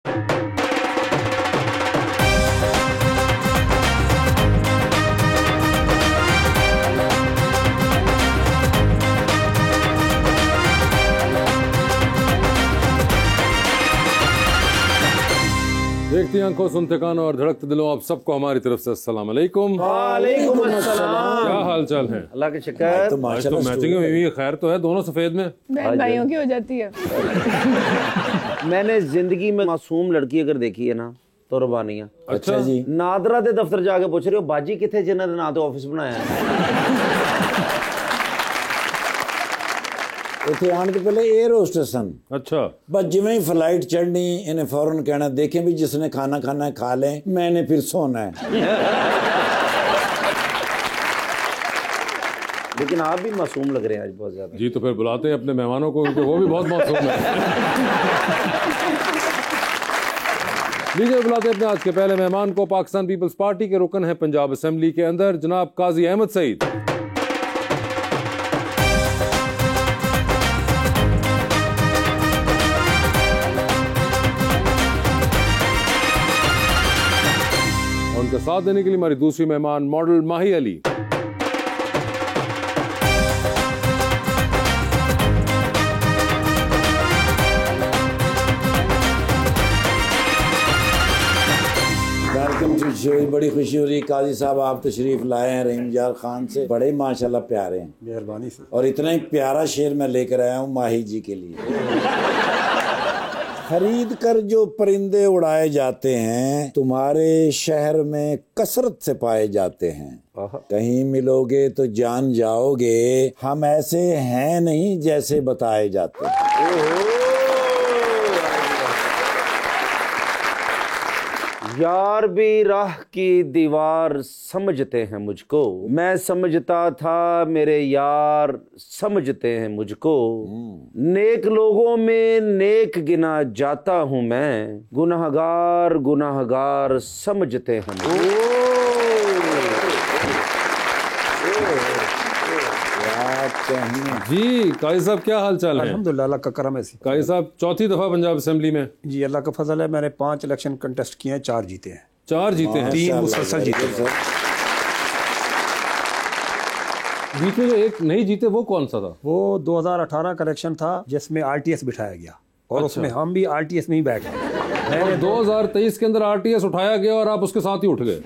देखती आंखों, सुनते कानों और धड़कते दिलों, आप सबको हमारी तरफ से अस्सलाम वालेकुम। वालेकुम अस्सलाम। क्या हाल चाल है? अल्लाह के शुक्र। आज तो मैचिंग में खैर तो है, दोनों सफेद में। बहन भाइयों की हो जाती है। मैंने जिंदगी में मासूम लड़की अगर देखी है ना तो रुबानिया। अच्छा जी। नादरा दे दफ्तर जाके पूछ रहे हो बाजी किथे जिन्होंने ना तो ऑफिस बनाया इतने आने तो पहले एयर होस्टेस सन। अच्छा। बस जिवें ही फ्लाइट चढ़नी इन्हें फौरन कहना देखें भी जिसने खाना खाना है खा लें, मैंने फिर सोना है। लेकिन आप भी मासूम लग रहे हैं आज बहुत ज्यादा। जी तो फिर बुलाते हैं अपने मेहमानों को, उनके वो भी बहुत मासूम है। लीजिए बुलाते हैं अपने आज के पहले मेहमान को। पाकिस्तान पीपल्स पार्टी के रुकन है पंजाब असेंबली के अंदर, जनाब काजी अहमद सईद। उनका साथ देने के लिए हमारी दूसरी मेहमान model Mahi Ali. Welcome to show. बड़ी खुशी हो रही है काजी साहब आप तशरीफ लाए हैं रहीम यार खान से, बड़े माशाल्लाह प्यारे हैं। मेहरबानी से। और इतना ही प्यारा शेर मैं लेकर आया हूँ माही जी के लिए। खरीद कर जो परिंदे उड़ाए जाते हैं तुम्हारे शहर में कसरत से पाए जाते हैं, कहीं मिलोगे तो जान जाओगे हम ऐसे हैं नहीं जैसे बताए जाते हैं। यार भी राह की दीवार समझते हैं मुझको, मैं समझता था मेरे यार समझते हैं मुझको। नेक लोगों में नेक गिना जाता हूँ मैं, गुनाहगार गुनाहगार समझते हैं मुझको। जी काजी साहब क्या हाल चाल है? अल्हम्दुलिल्लाह अल्लाह का करम है। काजी साहब चौथी दफा पंजाब असेंबली में। जी अल्लाह का फजल है। मैंने 5 इलेक्शन कंटेस्ट किए हैं, 4 जीते हैं। 4 जीते हैं? 3 मुसलसल जीते हैं। बीच में जो एक नहीं जीते वो कौन सा था? वो 2018 का इलेक्शन था जिसमें आरटीएस बिठाया गया और अच्छा। उसमें हम भी आरटीएस में ही बैठ गए। और 2023 के अंदर आरटीएस उठाया गया और आप उसके साथ ही उठ गए।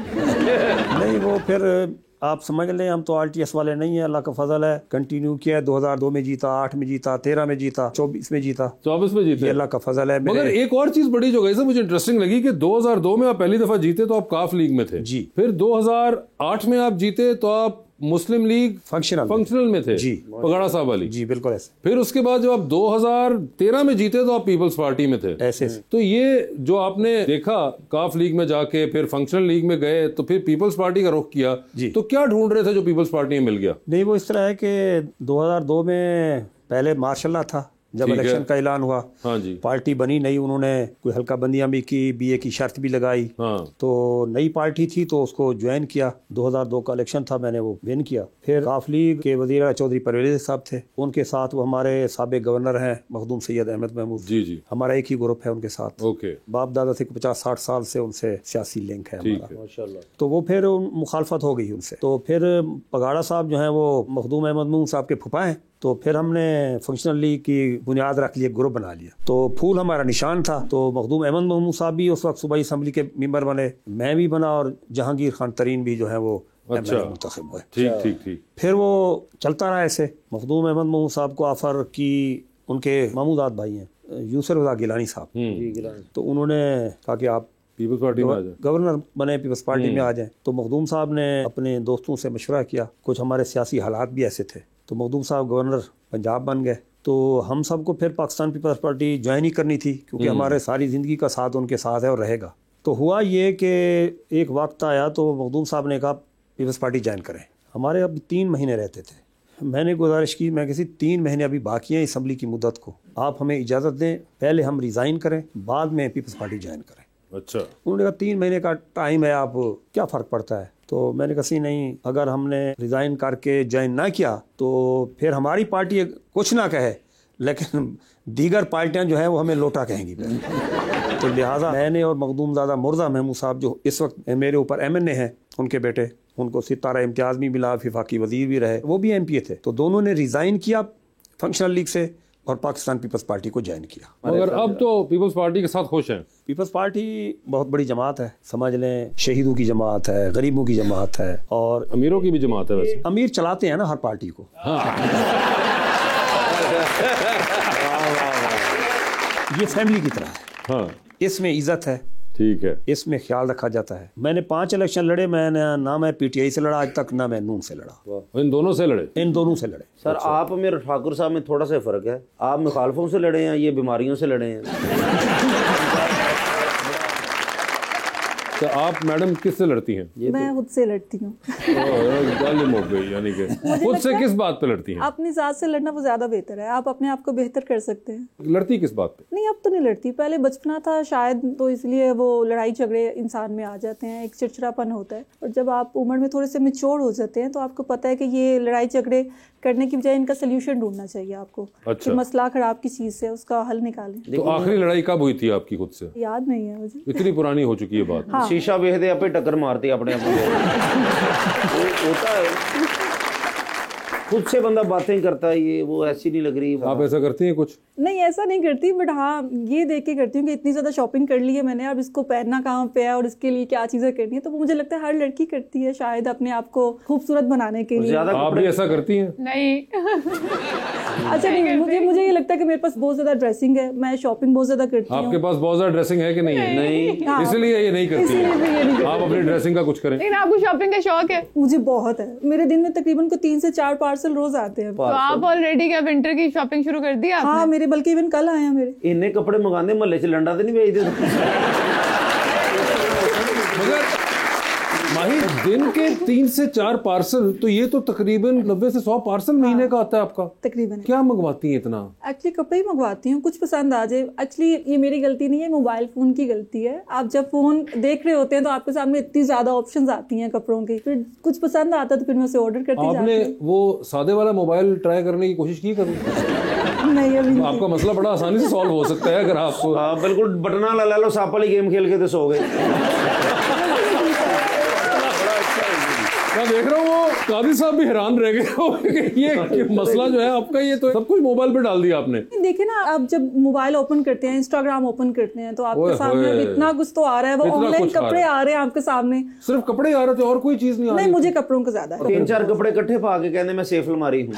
नहीं वो फिर आप समझ लें हम तो आरटीएस वाले नहीं है। अल्लाह का फजल है, कंटिन्यू किया। 2002 में जीता, 8 में जीता, 13 में जीता, 24 में जीता, 24 में जीते। ये अल्लाह का फजल है। मगर एक और चीज बड़ी जो गई मुझे इंटरेस्टिंग लगी कि 2002 में आप पहली दफा जीते तो आप काफ लीग में थे जी। फिर 2008 में आप जीते तो आप मुस्लिम लीग फंक्शनल में थे जी, पगड़ा साहब वाली। जी बिल्कुल ऐसे। फिर उसके बाद जब आप 2013 में जीते तो आप पीपल्स पार्टी में थे ऐसे। तो ये जो आपने देखा काफ लीग में जाके फिर फंक्शनल लीग में गए तो फिर पीपल्स पार्टी का रुख किया जी। तो क्या ढूंढ रहे थे जो पीपल्स पार्टी में मिल गया? नहीं वो इस तरह है कि 2002 में पहले मार्शल था जब इलेक्शन का ऐलान हुआ। हाँ जी। पार्टी बनी नहीं, उन्होंने कोई हल्का बंदियां भी की, बीए की शर्त भी लगाई। हाँ। तो नई पार्टी थी तो उसको ज्वाइन किया। 2002 का इलेक्शन था, मैंने वो विन किया। फिर काफ लीग के वजीर चौधरी परवेज साहब थे, उनके साथ वो हमारे साबिक गवर्नर हैं मखदूम सैयद अहमद महमूद जी जी, हमारा एक ही ग्रुप है उनके साथ। ओके। बाप दादा से 50-60 साल से उनसे सियासी लिंक है हमारा। माशाल्लाह। तो वो फिर मुखालफत हो गई उनसे। तो फिर पगाड़ा साहब जो हैं वो मखदूम अहमद महमूद साहब के फुफा हैं। तो फिर हमने फंक्शनल लीग की बुनियाद रख लिए, ग्रुप बना लिया। तो फूल हमारा निशान था। तो मखदूम अहमद महमूद साहब भी उस वक्त सूबाई असम्बली के मेंबर बने, मैं भी बना और जहांगीर खान तरीन भी जो है वो मुंतखब हुए। ठीक ठीक ठीक। फिर वो चलता रहा ऐसे। मखदूम अहमद महमूद साहब को ऑफर की, उनके महमूदात भाई हैं यूसुफ रज़ा गिलानी साहब, तो उन्होंने कहा कि आप पीपल्स पार्टी में आ जाए, गवर्नर बने, पीपल्स पार्टी में आ जाएं। तो मखदूम साहब ने अपने दोस्तों से मशवरा किया, कुछ हमारे सियासी हालात भी ऐसे थे, तो मखदूम साहब गवर्नर पंजाब बन गए। तो हम सबको फिर पाकिस्तान पीपल्स पार्टी ज्वाइन ही करनी थी क्योंकि हमारे सारी ज़िंदगी का साथ उनके साथ है और रहेगा। तो हुआ ये कि एक वक्त आया तो मखदूम साहब ने कहा पीपल्स पार्टी ज्वाइन करें। हमारे अब 3 महीने रहते थे। मैंने गुजारिश की, मैं किसी 3 महीने अभी बाकी हैं असम्बली की मुद्दत को, आप हमें इजाज़त दें, पहले हम रिज़ाइन करें, बाद में पीपल्स पार्टी ज्वाइन करें। अच्छा। उन्होंने कहा 3 महीने का टाइम है, आप क्या फ़र्क पड़ता है। तो मैंने कहा नहीं, अगर हमने रिज़ाइन करके ज्वाइन ना किया तो फिर हमारी पार्टी कुछ ना कहे लेकिन दीगर पार्टियां जो है वो हमें लोटा कहेंगी। तो लिहाजा मैंने और मखदूमज़ादा मुर्जा महमूद साहब जो इस वक्त मेरे ऊपर MNA हैं, उनके बेटे, उनको सितारा इम्तियाज़ भी मिला, वफाकी वजीर भी रहे, वो भी MPA थे, तो दोनों ने रिज़ाइन किया फंक्शनल लीग से और पाकिस्तान पीपल्स पार्टी को ज्वाइन किया। मगर अब तो पीपल्स पार्टी के साथ खुश हैं। पीपल्स पार्टी बहुत बड़ी जमात है, समझ लें शहीदों की जमात है, गरीबों की जमात है और अमीरों की भी जमात है। वैसे अमीर चलाते हैं ना हर पार्टी को। ये फैमिली की तरह है, हाँ इसमें इज्जत है, ठीक है, इसमें ख्याल रखा जाता है। मैंने 5 इलेक्शन लड़े, मैंने ना मैं PTI से लड़ा आज तक, ना मैं नून से लड़ा, इन दोनों से लड़े। इन दोनों से लड़े। सर आप मेरे ठाकुर साहब में थोड़ा सा फर्क है, आप मुखालफों से लड़े हैं, ये बीमारियों से लड़े हैं। तो आप मैडम किससे लड़ती हैं? मैं खुद से लड़ती हूँ। जालिम हो गई, यानी कि खुद से किस बात पे लड़ती हैं? अपनी जात से लड़ना वो ज्यादा बेहतर है, आप अपने आप को बेहतर कर सकते हैं। लड़ती किस बात पे? नहीं, अब तो नहीं लड़ती, पहले बचपना था शायद, तो इसलिए वो लड़ाई झगड़े इंसान में आ जाते हैं, एक चिड़चिड़ापन होता है। और जब आप उम्र में थोड़े से मैच्योर हो जाते हैं तो आपको पता है कि ये लड़ाई झगड़े करने की बजाय इनका सोल्यूशन ढूंढना चाहिए आपको। अच्छा। कि मसला खराब की चीज से उसका हल निकालें। तो आखिरी लड़ाई कब हुई थी आपकी खुद से? याद नहीं है मुझे। इतनी पुरानी हो चुकी है बात। हाँ। शीशा बेहदे आप टक्कर मारती अपने आप को। होता है, खुद से बंदा बातें करता है, ये वो ऐसी नहीं लग रही। आप ऐसा करती हैं कुछ? नहीं, ऐसा नहीं करती, बट हाँ ये देख के करती हूँ कि इतनी ज्यादा शॉपिंग कर ली है मैंने, अब इसको पहनना कहाँ पे है और इसके लिए क्या चीजें करनी है, तो वो मुझे लगता है हर लड़की करती है शायद अपने आप को खूबसूरत बनाने के लिए। ज्यादा आप भी ऐसा करती हैं? नहीं। अच्छा नहीं, मुझे ये लगता है कि मेरे पास बहुत ज्यादा ड्रेसिंग है, मैं शॉपिंग बहुत ज्यादा करती हूँ। आपके पास बहुत ज्यादा ड्रेसिंग है कि नहीं है? नहीं, हाँ। इसलिए ये नहीं करती इसलिए मैं ये नहीं है। आप अपनी ड्रेसिंग का कुछ करें। लेकिन आपको शॉपिंग का शौक है? मुझे बहुत है, मेरे दिन में तकरीबन को 3 से 4 पार्सल रोज आते हैं। तो आप ऑलरेडी क्या विंटर की शॉपिंग शुरू कर दी आपने? हाँ, मेरे बल्कि इवन कल आए हैं मेरे। इन्ने कपड़े मंगाने महल्ले से लंडा तो नहीं भेजते? मगर माही दिन के 3 से 4 पार्सल, तो ये तो तकरीबन 90 से 100 पार्सल महीने का आता है आपका। तकरीबन। क्या मंगवाती हैं इतना? एक्चुअली कपड़े ही मंगवाती हूँ, कुछ पसंद आ जाए। एक्चुअली ये मेरी गलती नहीं है, मोबाइल फोन की गलती है। आप जब फोन देख रहे होते हैं तो आपके सामने इतनी ज्यादा ऑप्शंस आती हैं कपड़ों की, फिर कुछ पसंद आता है तो फिर मैं उसे ऑर्डर करती जाती आपने हूँ। वो सादे वाला मोबाइल ट्राई करने की कोशिश की कभी? नहीं, अभी नहीं। आपका मसला बड़ा आसानी से सॉल्व हो सकता है अगर आपको। हाँ बिल्कुल, बटना ला लो, सांप वाली गेम खेल के तो सो गए। मैं देख रहा हूँ वो कादी साहब भी हैरान रह गए कि ये मसला जो है आपका, ये तो सब कुछ मोबाइल पे डाल दिया आपने। देखिए ना, आप जब मोबाइल ओपन करते हैं, इंस्टाग्राम ओपन करते हैं, तो आपके ओए सामने होए। इतना कुछ तो आ रहा है, वो इतना ऑनलाइन कुछ आ कपड़े रहा है। आ रहे हैं आपके सामने। सिर्फ कपड़े आ रहे थे और कोई चीज नहीं आ नहीं, रही? मुझे कपड़ों का ज्यादा है। 3-4 कपड़े इकट्ठे पा के कहने मैं सेफ अलमारी हूँ।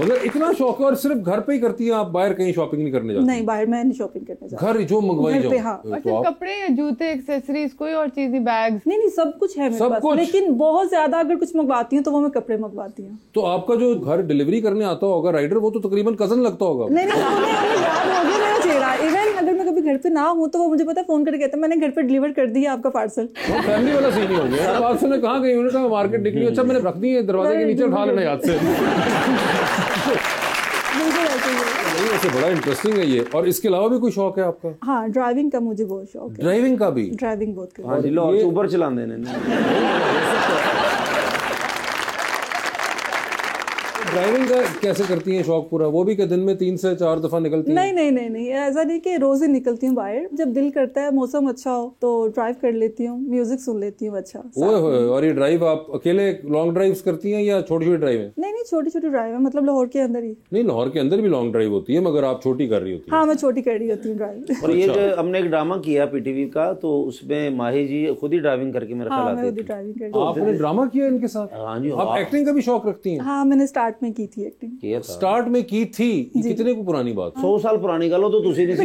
मगर इतना शौक है, और सिर्फ घर पे ही करती है आप, बाहर कहीं शॉपिंग नहीं करने जाती? नहीं, बाहर मैं नहीं शॉपिंग करने जाती। घर जो मंगवाई घर जाओ। पे, हाँ। और तो सिर्फ आप कपड़े या जूते, एक्सेसरीज, कोई और चीज नहीं, बैग्स? नहीं, सब कुछ है मेरे सब पास, कुछ? लेकिन बहुत ज्यादा अगर कुछ मंगवाती हूँ तो वो मैं कपड़े मंगवाती हूँ। तो आपका जो घर डिलीवरी करने आता होगा राइडर, वो तो तकरीबन कजन लगता होगा। नहीं, उन्हें याद हो गया मेरा चेहरा। इवन अगर मैं कभी घर पे ना हूँ तो वो मुझे पता है, फोन करके कहते हैं मैंने घर पे डिलीवर कर दिया आपका पार्सल। वो फैमिली वाला सीन ही हो गया। अब आपसे ने कहा गई, उन्होंने कहा मार्केट निकली, अच्छा मैंने रख दी है दरवाजे के नीचे, उठा लेना याद से। बिल्कुल ऐसे ही है। नहीं, वैसे बड़ा इंटरेस्टिंग है ये। और इसके अलावा भी कोई शौक है आपका? हाँ, ड्राइविंग का मुझे बहुत शौक है। ड्राइविंग का भी? ड्राइविंग बहुत करती हाँ जी, लो ऊबर चलाते हैं। ड्राइविंग का कैसे करती हैं शौक पूरा? वो भी कि दिन में 3 से 4 दफा निकलती हैं? नहीं, ऐसा नहीं कि रोज ही निकलती हूँ बाहर। जब दिल करता है, मौसम अच्छा हो तो ड्राइव कर लेती हूँ, म्यूजिक सुन लेती हूँ। अच्छा। ओए होए, और ये ड्राइव आप अकेले लॉन्ग ड्राइव्स करती हैं या छोटी छोटी ड्राइव है? नहीं, छोटी छोटी ड्राइव है, मतलब लाहौर के अंदर ही। नहीं, लाहौर के अंदर भी लॉन्ग ड्राइव होती है, मगर आप छोटी कर रही होती है। हाँ, मैं छोटी कर रही होती हूँ ड्राइव। और ये जो हमने एक ड्रामा किया PTV का, तो उसमें माही जी खुद ही ड्राइविंग करके मेरे हाँ, ख्याल मैं आती खुद ही थी। ड्राइविंग कर रही हूँ। आपने ड्रामा किया इनके साथ? हाँ जी, आप एक्टिंग का भी शौक रखती हैं? हाँ, मैंने स्टार्ट में की थी एक्टिंग। किया था। स्टार्ट में की थी? कितने को पुरानी बात? 100 साल पुरानी गल हो तो तुसी नहीं सी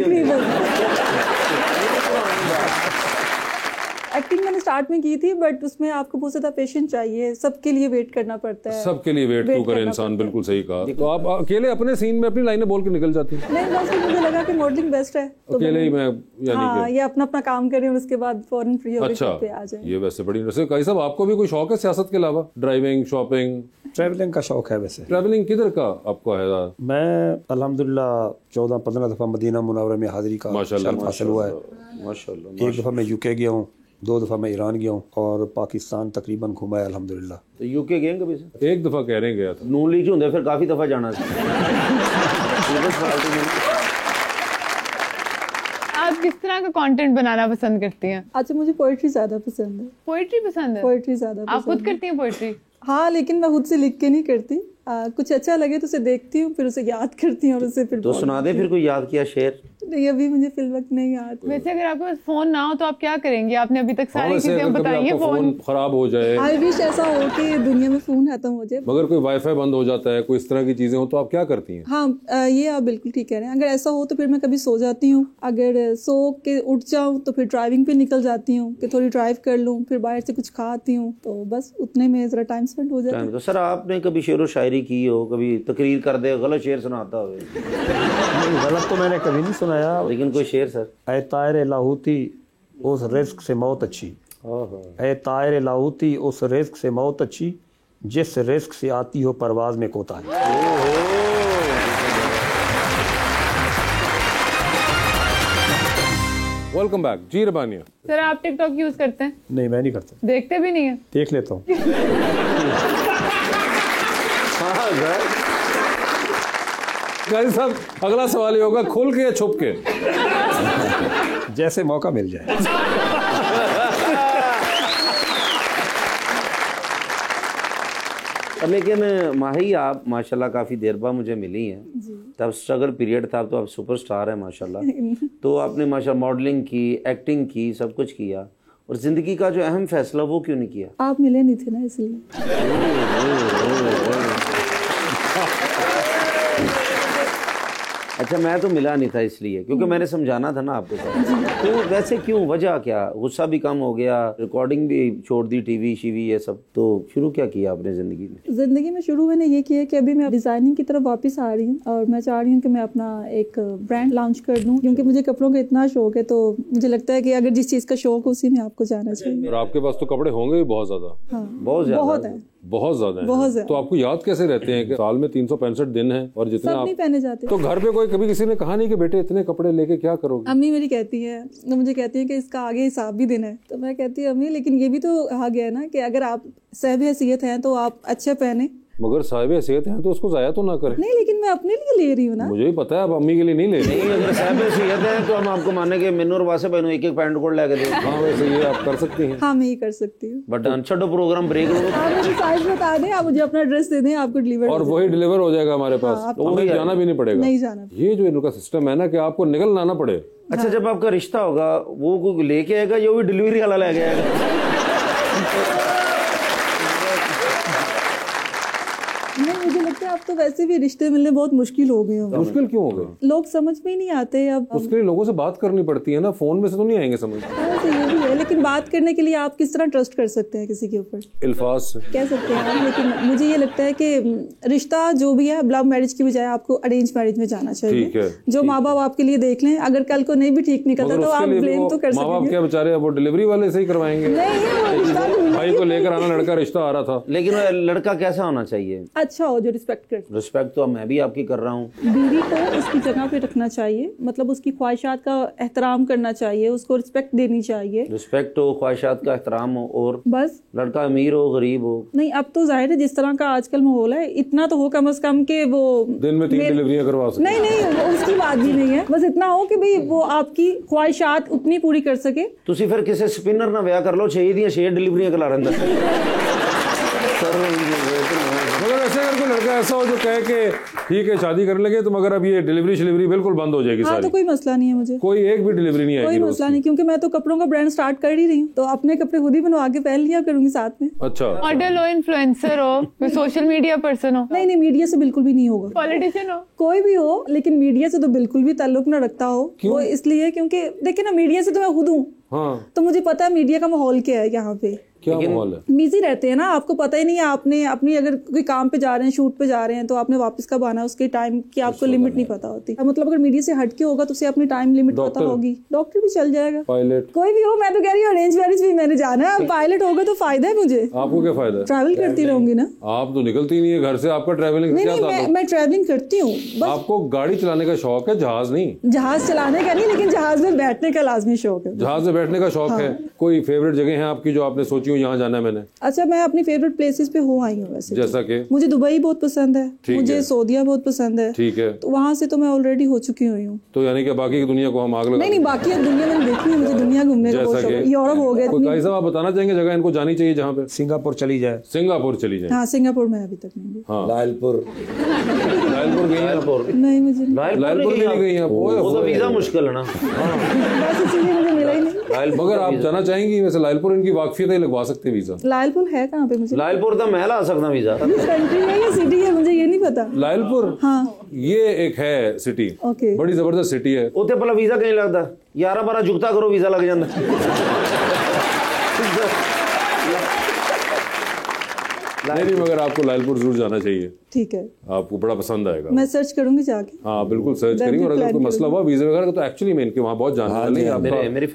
एक्टिंग मैंने स्टार्ट में की थी, बट उसमें आपको बहुत ज्यादा पेशेंस चाहिए, सबके लिए वेट करना पड़ता है। सबके लिए वेट तो करे इंसान, बिल्कुल सही कहा। तो आप अकेले अपने सीन में अपनी लाइनें बोल के निकल जाती हैं? नहीं, बस मुझे लगा कि मॉडलिंग बेस्ट है तो अकेले ही मैं, यानी हाँ, ये अपना अपना काम करें और उसके बाद फौरन फ्री होकर अच्छा, पे आ जाए। ये वैसे बड़ी इंटरेस्टिंग। काई साहब, आपको भी कोई शौक है सियासत के अलावा? ड्राइविंग, शॉपिंग, ट्रैवलिंग का शौक है वैसे। ट्रैवलिंग किधर का आपको है? मैं अल्हम्दुलिल्लाह 14-15 दफ़ा मदीना मुनव्वरा में हाजिरी का माशाल्लाह, शर्फ हासिल हुआ है। माशाल्लाह। एक दफ़ा मैं UK गया हूँ, 2 दफ़ा मैं ईरान गया हूँ और पाकिस्तान तकरीबन घुमा है अल्हम्दुलिल्लाह। तो UK गए कभी से? एक दफा कह रहे हैं गया था। नून लीग होंगे फिर काफी दफा जाना। पीपल्स पार्टी में। आप किस तरह का कंटेंट बनाना पसंद करती हैं? अच्छा, मुझे पोइट्री ज्यादा पसंद है। पोइट्री पसंद है? पोइट्री ज्यादा आप पसंद खुद है। करती हैं पोइट्री? हाँ, लेकिन मैं खुद से लिख के नहीं करती। कुछ अच्छा लगे तो उसे देखती हूँ, फिर उसे याद करती हूँ और उसे फिर तो सुना दे फिर कोई याद किया शेर। नहीं, अभी मुझे फिल वक्त नहीं याद। वैसे अगर आपके पास फोन ना हो तो आप क्या करेंगे? आपने अभी तक हाँ, सारी वैसे चीजें अगर कभी बताई हैं। आपका फोन फोन खराब हो जाए, आई विश ऐसा हो कि दुनिया में फोन खत्म हो जाए। मगर कोई वाईफाई बंद हो जाता है, कोई इस तरह की चीजें हो तो आप क्या करती हैं? हाँ, ये आप बिल्कुल ठीक कह रहे हैं। अगर ऐसा हो तो फिर मैं कभी सो जाती हूँ, अगर सो के उठ जाऊँ तो फिर ड्राइविंग पे निकल जाती हूँ कि थोड़ी ड्राइव कर लूँ, फिर बाहर से कुछ खा आती हूँ, तो बस उतने में जरा टाइम स्पेंड हो जाता है। तो सर आपने कभी शेर व शायरी की हो, कभी तकरीर कर दे, गलत शेर सुनाता हो? नहीं, गलत तो मैंने कभी नहीं सुनाया। लेकिन कोई शेर सर। ऐ तायर लाहौती उस रिस्क से मौत अच्छी, ऐ तायर लाहौती उस रिस्क से मौत अच्छी, जिस रिस्क से आती हो परवाज में कोताही। वेलकम बैक जी रबानिया। सर आप टिकटॉक यूज करते हैं? नहीं, मैं नहीं करता। देखते भी नहीं है? देख लेता हूँ। हाँ सर। गाजी साहब, अगला सवाल ये होगा, खुल के या छुप के? जैसे मौका मिल जाए। लेकिन माही आप माशाल्लाह काफ़ी देर बाद मुझे मिली हैं, तब स्ट्रगल पीरियड था, तो आप सुपरस्टार हैं माशाल्लाह। तो आपने माशाल्लाह मॉडलिंग की, एक्टिंग की, सब कुछ किया, और ज़िंदगी का जो अहम फैसला वो क्यों नहीं किया? आप मिले नहीं थे ना, इसलिए। अच्छा, मैं तो मिला नहीं था इसलिए, क्योंकि मैंने समझाना था ना आपको साथ। तो वैसे क्यों, वजह क्या? गुस्सा भी कम हो गया, रिकॉर्डिंग भी छोड़ दी, टीवी शीवी ये सब, तो शुरू क्या किया आपने ज़िंदगी में? ज़िंदगी में शुरू मैंने ये किया कि अभी मैं डिज़ाइनिंग की तरफ वापस आ रही हूँ, और मैं चाह रही हूँ कि मैं अपना एक ब्रांड लॉन्च कर दूँ, क्योंकि मुझे कपड़ों का इतना शौक है। तो मुझे लगता है कि अगर जिस चीज़ का शौक हो उसी में आपको जाना चाहिए। और आपके पास तो कपड़े होंगे भी बहुत ज्यादा। हाँ, बहुत ज़्यादा। बहुत है। बहुत ज्यादा है। बहुत ज्यादा। तो आपको याद कैसे रहते हैं कि साल में 365 दिन है और जितने सब आप नहीं पहने जाते। तो घर पे कोई कभी किसी ने कहा नहीं कि बेटे इतने कपड़े लेके क्या करोगे? अम्मी मेरी कहती है, तो मुझे कहती है कि इसका आगे हिसाब भी देना है। तो मैं कहती हूँ अम्मी, लेकिन ये भी तो कहा गया है ना कि अगर आप साहिब हैसियत हैं तो आप अच्छे पहने। मगर साहिब हैसियत हैं तो उसको जाया तो ना करें। नहीं, लेकिन मैं अपने लिए ले रही हूँ ना। मुझे भी पता है आप अम्मी के लिए नहीं ले रही। नहीं, अगर साहब हैसियत है तो हम आपको माने कि मैनू और वासे भाई एक एक पैंट कोट लेके दे। हाँ, वैसे ये आप कर सकती हैं। हाँ, मैं ये कर सकती हूँ। बट छो प्रोग्राम ब्रेक लो। आप मुझे साइज बता दें, आप मुझे अपना एड्रेस दे दें, आपको डिलीवर और वही डिलीवर हो जाएगा हमारे पास। हाँ, तो हमें जाना भी नहीं पड़ेगा। नहीं जाना। ये जो इनका सिस्टम है ना कि आपको निकलना ना पड़े। अच्छा, जब आपका रिश्ता होगा वो कोई लेके आएगा या वो डिलीवरी वाला लेके आएगा? नहीं, मुझे लगता है अब तो वैसे भी रिश्ते मिलने बहुत मुश्किल हो गए होंगे। मुश्किल क्यों हो गए? लोग समझ में ही नहीं आते अब। उसके लिए लोगों से बात करनी पड़ती है ना, फोन में से तो नहीं आएंगे समझ। हाँ, तो ये भी है, लेकिन बात करने के लिए आप किस तरह ट्रस्ट कर सकते हैं किसी के ऊपर? अल्फाज से कह सकते हैं आप, लेकिन मुझे ये लगता है कि रिश्ता जो भी है लव मैरिज की बजाय आपको अरेंज मैरिज में जाना चाहिए। ठीक है, जो माँ बाप आपके लिए देख लें, अगर कल को नहीं भी ठीक निकलता तो आप ब्लेम तो कर माँ बाप सकेंगे। क्या बेचारे, वो डिलीवरी वाले से ही करवाएंगे। नहीं, वो रिश्ता ढूंढना भाई को लेकर आना, लड़का रिश्ता आ रहा था। लेकिन लड़का कैसा होना चाहिए? अच्छा हो, जो रिस्पेक्ट करे। रिस्पेक्ट तो मैं भी आपकी कर रहा हूँ। बीवी को उसकी जगह पे रखना चाहिए, मतलब उसकी ख्वाहिशात का एहतराम करना चाहिए, उसको रिस्पेक्ट देनी चाहिए। रिस्पेक्ट हो, ख्वाहिशात का एहतराम हो, और बस। लड़का अमीर हो गरीब हो। नहीं, अब तो जाहिर है जिस तरह का आजकल माहौल है, इतना तो हो कम से कम कि वो दिन में 3 डिलीवरियां करवा सकते। नहीं नहीं, वो उसकी बात भी नहीं है। बस इतना हो कि भाई वो आपकी ख्वाहिशात उतनी पूरी कर सके। तुसी फिर किसी स्पिनर ना ब्याह कर लो, 6 डिलीवरियां करा रहा मगर ऐसे अगर कोई लड़का ऐसा हो जो कहे कि ठीक है शादी करने लगे तो मगर अब ये डिलीवरी बिल्कुल बंद हो जाएगी हाँ, सारी। तो कोई मसला नहीं है मुझे, कोई एक भी डिलीवरी नहीं कोई आएगी मसला नहीं, क्योंकि मैं तो कपड़ों का ब्रांड स्टार्ट कर ही रही हूँ, तो अपने कपड़े खुद ही बनवा के पहन लिया करूंगी साथ में। अच्छा, मॉडल हो, इन्फ्लुएंसर हो, कोई सोशल मीडिया पर्सन हो? नहीं नहीं, मीडिया से बिल्कुल भी नहीं होगा। पॉलिटिशियन हो? कोई भी हो, लेकिन मीडिया से तो बिल्कुल भी ताल्लुक ना रखता हो। वो इसलिए क्योंकि देखिए ना, मीडिया से तो मैं खुद हूँ, हाँ, तो मुझे पता है मीडिया का माहौल क्या है यहाँ पे। क्या माहौल है? बिजी रहते हैं ना, आपको पता ही नहीं है। आपने अपनी अगर कोई काम पे जा रहे हैं, शूट पे जा रहे हैं, तो आपने वापस कब आना है, उसके टाइम की आपको लिमिट नहीं पता होती। मतलब अगर मीडिया से हटके होगा तो उसे अपनी टाइम लिमिट पता होगी। डॉक्टर भी चल जाएगा, पायलट, कोई भी हो। मैं तो कह रही हूँ अरेंज मैरिज भी मैंने जाना है। पायलट होगा तो फायदा है मुझे, आपको क्या फायदा है? ट्रैवल करती रहूंगी ना। आप तो निकलती नहीं है घर से, आपका ट्रैवलिंग नहीं क्या नहीं, ताल्लुक? मैं ट्रैवलिंग करती हूँ बस। आपको गाड़ी चलाने का शौक है, जहाज नहीं? जहाज चलाने का नहीं, लेकिन जहाज में बैठने का लाजमी शौक है। जहाज में बैठने का शौक है। कोई फेवरेट जगह है आपकी जो आपने सोची क्यों यहाँ जाना है मैंने? अच्छा, मैं अपनी फेवरेट प्लेसेस पे हो आई हूँ वैसे। जैसा कि मुझे दुबई बहुत पसंद है, मुझे सऊदीया बहुत पसंद है। ठीक है, तो वहाँ से तो मैं ऑलरेडी हो चुकी हुई हूँ। तो यानी कि बाकी की दुनिया को हम आग लगा? नहीं, बाकी दुनिया मैंने देखी है, मुझे दुनिया घूमने का बहुत शौक है। यूरोप हो गया। कोई साहब आप बताना चाहेंगे जगह इनको जानी चाहिए जहाँ पे? सिंगापुर चली जाए। सिंगापुर चली जाए। हाँ, सिंगापुर में अभी तक नहीं गई। हाँ, लालपुर गई हैं? नहीं, मुझे लालपुर भी नहीं गई हैं? वो तो वीजा मुश्किल है ना, बस इसीलिए मुझे मिला ही नहीं। मगर आप जाना चाहेंगी वैसे लालपुर? इनकी वाकफियत है, लगवा सकते हैं वीजा। लालपुर है कहाँ पे? मुझे लालपुर तो महल आ सकता वीजा। कंट्री है या सिटी है मुझे ये नहीं पता। लालपुर, हाँ, ये एक है सिटी, ओके। बड़ी जबरदस्त सिटी है। उत्ते भला वीजा कहीं लगता 11-12 जुगता करो वीजा लग जाता। नहीं, मगर आपको लालपुर जरूर जाना चाहिए, ठीक है, आपको बड़ा पसंद आएगा। मैं सर्च करूंगी जाके। हाँ बिल्कुल सर्च करिए, और अगर कोई मसला हुआ वीजा वगैरह का तो एक्चुअली मैं इनके वहाँ बहुत जानने वाले हैं,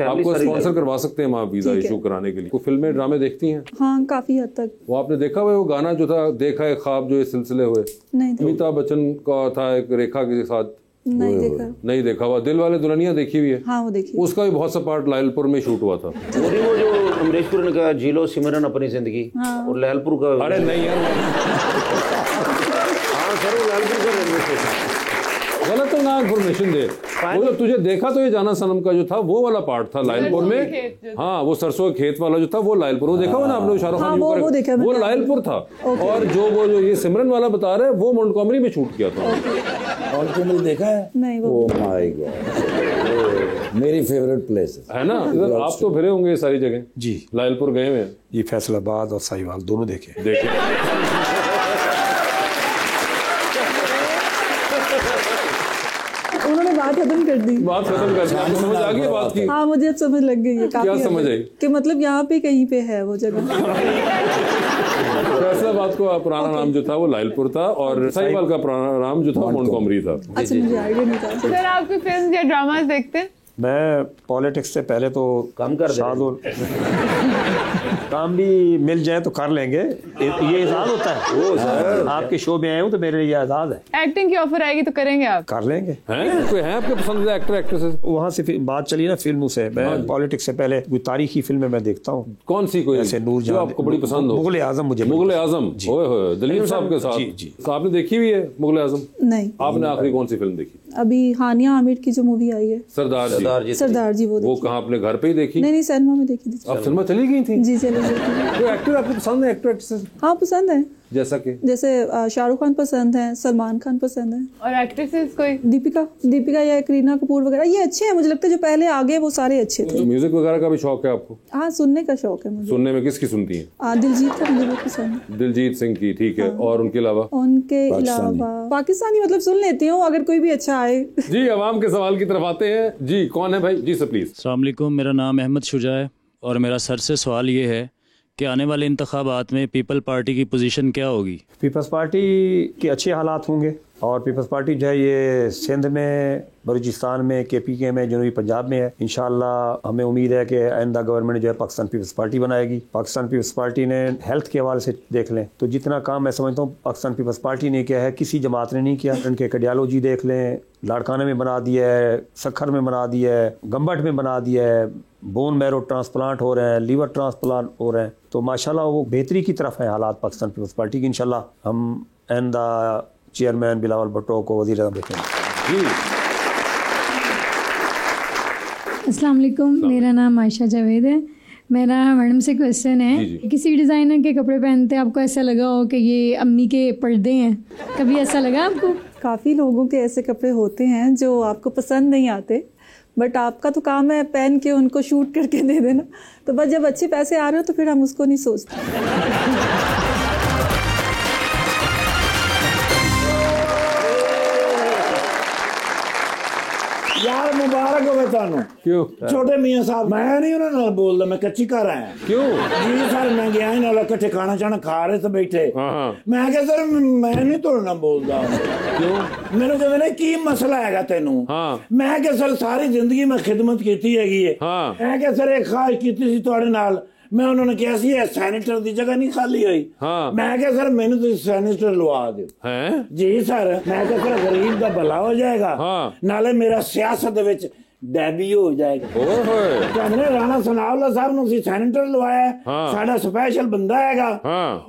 आपको स्पॉन्सर करवा सकते हैं वहाँ वीजा इशू कराने के लिए। कोई फिल्में ड्रामे देखती हैं? हाँ, काफी हद तक। वो आपने देखा हुआ वो गाना जो था, देखा है ख्वाब, जो ये सिलसिले हुए, नहीं, अमिताभ बच्चन का था एक रेखा के साथ? नहीं देखा। नहीं देखा हुआ। दिल वाले दुल्हनिया देखी हुई है? हाँ, वो देखी। उसका भी बहुत सा पार्ट लालपुर में शूट हुआ था। वो जो अमरीशपुर ने कहा जी लो सिमरन अपनी जिंदगी, और लालपुर का। अरे नहीं यार, हाँ सर, वो लालपुर का रेलवे स्टेशन। गलत तो ना इन्फॉर्मेशन दे। वो जो तुझे देखा तो ये जाना सनम का जो था वो वाला पार्ट था लालपुर में। हाँ, वो सरसों के खेत वाला जो था वो लालपुर, वो देखा हुआ ना आपने? शाहरुख खान वो लालपुर था। और जो ये सिमरन वाला बता रहे हैं वो मोंटगोमरी में शूट किया था। और तुमने देखा है? नहीं, वो ओह माय गॉड, मेरी फेवरेट प्लेस है ना। इधर आप तो फिरे होंगे ये सारी जगह? जी, लालपुर गए हुए? ये फैसलाबाद और साहिवाल दोनों देखे। उन्होंने बात खत्म कर दी। बात खत्म कर दी, आपको समझ आ गई बात की? हाँ, मुझे अब समझ लग गई है। क्या समझ आई? कि मतलब यहाँ पे कहीं पे है वो जगह। फैसलाबाद का पुराना नाम जो था वो लालपुर था, और साहिवाल का पुराना नाम जो था मोंटगोमरी था। अच्छा, मुझे आइडिया नहीं था। सर, आप कोई फिल्म या ड्रामास देखते हैं? मैं पॉलिटिक्स से पहले तो कम कर दे। काम भी मिल जाए तो कर लेंगे, ये एजाज होता है। ओ सर, आपके शो में आए हूँ तो मेरे लिए एजाज है। एक्टिंग की ऑफर आएगी तो करेंगे आप? कर लेंगे। हैं? कोई है आपके पसंदीदा एक्टर एक्ट्रेसेस? वहाँ से बात चली ना फिल्मों से, मैं पॉलिटिक्स से पहले कोई तारीखी फिल्में मैं देखता हूँ। कौन सी? कोई ऐसे नूर जो आपको बड़ी पसंद हो? मुगल आजम। मुझे मुगल आजम, ओए होए, दिलीप साहब के साथ। जी। तो आपने देखी हुई है मुगल आजम? नहीं। आपने आखिरी कौन सी फिल्म देखी? अभी हानिया आमिर की जो मूवी आई है सरदार जी, वो कहाँ अपने घर पे ही देखी? नहीं, सिनेमा में देखी थी। आप सिनेमा चली गई थी? जी, चली गई थी। कोई एक्टर आपको पसंद है, एक्टर एक्ट्रेस? हाँ, पसंद है। जैसे शाहरुख खान पसंद है, सलमान खान पसंद है। और एक्ट्रेसेस कोई? दीपिका या करीना कपूर वगैरह, ये अच्छे हैं। मुझे लगता है जो पहले आगे वो सारे अच्छे थे। म्यूजिक वगैरह का भी शौक है आपको? हाँ, सुनने का शौक है मुझे। सुनने में किसकी सुनती हैं? दिलजीत का मुझे बहुत पसंद है। दिलजीत सिंह की, ठीक है। और उनके अलावा? पाकिस्तानी मतलब सुन लेती हूँ अगर कोई भी अच्छा आए। जी, अवाम के सवाल की तरफ आते हैं। जी, कौन है भाई? जी सर प्लीज। अस्सलाम वालेकुम, मेरा नाम अहमद शुजा है, और मेरा सर से सवाल ये है कि आने वाले इंतखाबात में पीपल पार्टी की पोजीशन क्या होगी? पीपल्स पार्टी के अच्छे हालात होंगे, और पीपल्स पार्टी जो है ये सिंध में, बलूचिस्तान में, KPK में, जनूबी पंजाब में है। इंशाल्लाह हमें उम्मीद है कि आइंदा गवर्नमेंट जो है पाकिस्तान पीपल्स पार्टी बनाएगी। पाकिस्तान पीपल्स पार्टी ने हेल्थ के हवाले से देख लें तो जितना काम मैं समझता हूँ पाकिस्तान पीपल्स पार्टी ने किया है, किसी जमात ने नहीं किया। उनके कार्डियोलॉजी देख लें, लाड़काने में बना दिया है, सखर में बना दिया है, गम्बट में बना दिया है, बोन मैरो ट्रांसप्लांट हो रहे हैं, लीवर ट्रांसप्लांट हो रहे हैं। तो माशाल्लाह वो बेहतरी की तरफ है हालात पाकिस्तान पीपल्स पार्टी की। इंशाल्लाह हम आइंदा चेयरमैन बिलावल भुट्टो को वज़ीर आज़म देखेंगे। अस्सलाम वालेकुम, मेरा नाम आयशा जावेद है। मेरा मैडम से क्वेश्चन है, किसी डिज़ाइनर के कपड़े पहनते आपको ऐसा लगा हो कि ये अम्मी के पर्दे हैं? कभी ऐसा लगा आपको? काफ़ी लोगों के ऐसे कपड़े होते हैं जो आपको पसंद नहीं आते, बट आपका तो काम है पहन के उनको शूट करके दे देना। तो बस जब अच्छे पैसे आ रहे हो तो फिर हम उसको नहीं सोचते। यार मुबारक हो ਤੁਹਾਨੂੰ। क्यों? छोटे मियाँ साहब, मैं नहीं ਉਹਨਾਂ ਨਾਲ ਬੋਲਦਾ, ਮੈਂ ਕੱਚੀ ਘਰ ਆਇਆ। क्यों? जी सर, मैं गया ही ਨਾਲ ਇਕੱਠੇ ਖਾਣਾ ਚਾਣਾ ਖਾ ਰਹੇ ਤੇ ਬੈਠੇ। हाँ। ਮੈਂ ਕਿਹਾ ਸਰ ਮੈਂ ਨਹੀਂ ਤੁਹਾਡੇ ਨਾਲ ਬੋਲਦਾ। क्यों? ਮੈਨੂੰ ਕਹਿੰਦੇ ਨੇ ਕੀ ਮਸਲਾ ਹੈਗਾ ਤੈਨੂੰ? हाँ। ਮੈਂ ਕਿਹਾ ਸਰ ਸਾਰੀ ਜ਼ਿੰਦਗੀ ਮੈਂ ਖਿਦਮਤ ਕੀਤੀ ਹੈਗੀ ਹੈ। हाँ। ਮੈਂ ਕਿਹਾ ਸਰ ਇੱਕ ਖਾਹਿਸ਼ ਕੀਤੀ ਸੀ ਤੁਹਾਡੇ ਨਾਲ। ਮੈਂ ਉਹਨਾਂ ਨੇ ਕਿਹਾ ਸੀ ਇਹ ਸੈਨੇਟਰ ਦੀ ਜਗ੍ਹਾ ਨਹੀਂ ਖਾਲੀ ਹੋਈ। हाँ। ਮੈਂ ਕਿਹਾ ਸਰ ਮੈਨੂੰ ਤੁਸੀਂ ਸੈਨੇਟਰ ਲਵਾ ਦਿਓ। हैं? ਜੀ ਸਰ, ਮੈਂ ਕਿਹਾ ਸਰ ਗਰੀਬ ਦਾ ਭਲਾ ਹੋ ਜਾਏਗਾ। हाँ। ਨਾਲੇ ਮੇਰਾ ਸਿਆਸਤ ਦੇ ਵਿੱਚ ਡੈਬੀਓ ਹੋ ਜਾਏਗਾ। ਓਏ ਕਹਿੰਦੇ ਰਾਣਾ ਸਨਾਉਲਾ ਸਾਹਿਬ ਨੂੰ ਅਸੀਂ ਸੈਨੇਟਰ ਲਵਾਇਆ, ਸਾਡਾ ਸਪੈਸ਼ਲ ਬੰਦਾ ਹੈਗਾ।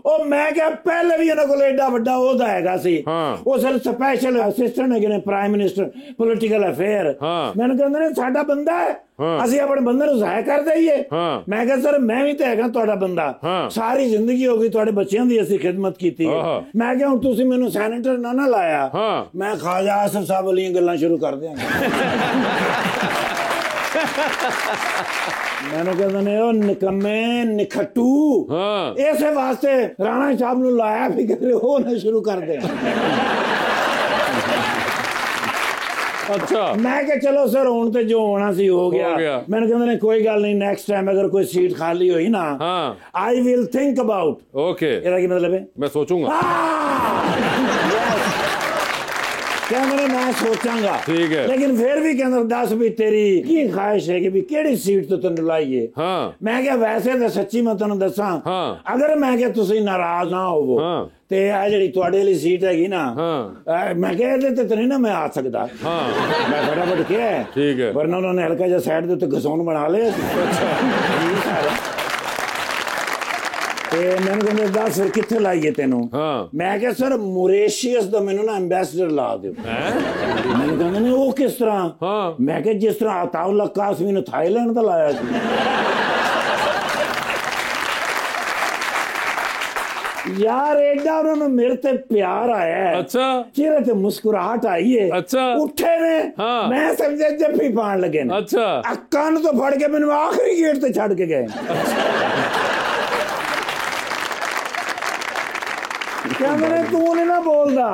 ਉਹ ਮੈਂ ਕਿਹਾ ਪਹਿਲੇ ਵੀ ਇਹਨਾਂ ਕੋਲ ਐਡਾ ਵੱਡਾ ਉਹਦਾ ਹੈਗਾ ਸੀ, ਉਹ ਸਿਰ ਸਪੈਸ਼ਲ ਅਸਿਸਟੈਂਟ ਹੈਗੇ ਨੇ ਪ੍ਰਾਈਮ ਮਿਨਿਸਟਰ ਪੋਲੀਟੀਕਲ ਅਫੇਅਰ। ਮੈਨੂੰ ਕਹਿੰਦੇ ਨੇ ਸਾਡਾ ਬੰਦਾ ਹੈ, ਅਸੀਂ ਆਪਣੇ ਬੰਦੇ ਨੂੰ ਜ਼ਾਹਿਰ ਕਰ ਦਈਏ। ਮੈਂ ਕਿਹਾ ਸਰ ਮੈਂ ਵੀ ਤਾਂ ਹੈਗਾ ਤੁਹਾਡਾ ਬੰਦਾ, ਸਾਰੀ ਜ਼ਿੰਦਗੀ ਹੋ ਗਈ ਤੁਹਾਡੇ ਬੱਚਿਆਂ ਦੀ ਅਸੀਂ ਖਿਦਮਤ ਕੀਤੀ ਹੈ। ਮੈਂ ਕਿਹਾ ਹੁਣ ਤੁਸੀਂ ਮੈਨੂੰ ਸੈਨੇਟਰ ਨਾ ਲਾਇਆ, ਮੈਂ ਖਾਜਾ ਆਸਫ ਸਾਹਿਬ ਵਾਲੀਆਂ ਗੱਲਾਂ ਸ਼ੁਰੂ ਕਰ ਦਿਆਂਗਾ। ਮੈਨੂੰ ਕਹਿੰਦੇ ਨੇ ਉਹ ਨਿਕੰਮੇ ਨਿਖਟੂ, ਇਸੇ ਵਾਸਤੇ ਰਾਣਾ ਸਾਹਿਬ ਨੂੰ ਲਾਇਆ ਵੀ ਕਰੇ ਉਹ ਨਾ ਸ਼ੁਰੂ ਕਰ ਦੇ। अच्छा मैं क्या चलो सर ਹੁਣ ਤੇ ਜੋ ਹੋਣਾ ਸੀ ਹੋ ਗਿਆ। ਮੈਨੂੰ ਕਹਿੰਦੇ ਨੇ ਕੋਈ ਗੱਲ ਨਹੀਂ, ਨੈਕਸਟ ਟਾਈਮ ਅਗਰ ਕੋਈ ਸੀਟ ਖਾਲੀ ਹੋਈ ਨਾ I will think about. Okay ਇਹਦਾ ਕੀ ਮਤਲਬ ਹੈ? मैं सोचूंगा। ਕਹਿੰਦੇ ਮੈਂ ਸੋਚਾਂਗਾ, ਠੀਕ ਹੈ, ਲੇਕਿਨ ਫਿਰ ਵੀ ਕਹਿੰਦਾ ਦੱਸ ਵੀ ਤੇਰੀ ਕੀ ਖਾਹਿਸ਼ ਹੈ ਕਿ ਵੀ ਕਿਹੜੀ ਸੀਟ ਤੋਂ ਤੈਨੂੰ ਲਾਈਏ। ਮੈਂ ਕਿਹਾ ਵੈਸੇ ਤਾਂ ਸੱਚੀ ਮੈਂ ਤੁਹਾਨੂੰ ਦੱਸਾਂ, ਅਗਰ ਮੈਂ ਕਿਹਾ ਤੁਸੀਂ ਨਾਰਾਜ਼ ਨਾ ਹੋਵੋ ਤੇ ਆ ਜਿਹੜੀ ਤੁਹਾਡੇ ਵਾਲੀ ਸੀਟ ਹੈਗੀ ਨਾ, ਮੈਂ ਕਿਹਾ ਇਹਦੇ ਤੇ ਨਹੀਂ ਨਾ ਮੈਂ ਆ ਸਕਦਾ। ਮੈਂ ਫਟਾਫਟ ਕਿਹਾ ਠੀਕ ਹੈ, ਵਰਨਾ ਉਹਨਾਂ ਨੇ ਹਲਕਾ ਜਿਹਾ ਸਾਈਡ ਦੇ ਉੱਤੇ ਘਸੋਣ ਬਣਾ ਲਿਆ। ਤੇ ਮੈਨੂੰ ਕਹਿੰਦੇ ਦੱਸ ਫਿਰ ਕਿੱਥੇ ਲਾਈਏ ਤੈਨੂੰ। ਮੈਂ ਕਿਹਾ ਸਰ ਮੋਰੀਸ਼ੀਅਸ ਦਾ ਮੈਨੂੰ ਨਾ ਐਂਬੈਸਡਰ ਲਾ ਦਿਓ। ਮੈਨੂੰ ਕਹਿੰਦੇ ਨੇ ਉਹ ਕਿਸ ਤਰ੍ਹਾਂ? ਮੈਂ ਕਿਹਾ ਜਿਸ ਤਰ੍ਹਾਂ ਅਤਾਉਲਾ ਕਾਸਮੀ ਨੂੰ ਥਾਈਲੈਂਡ ਦਾ ਲਾਇਆ ਸੀ। यार एडा उन्होंने मेरे ते प्यार आया है। अच्छा चेहरे ते मुस्कुराहट आई है। अच्छा उठे ने, मैं समझे जफ्फी पान लगे ने। अच्छा कान तो फड़ के मैंने आखिरी गेट ते छड़ के गए। क्या मैंने तू नहीं ना बोलदा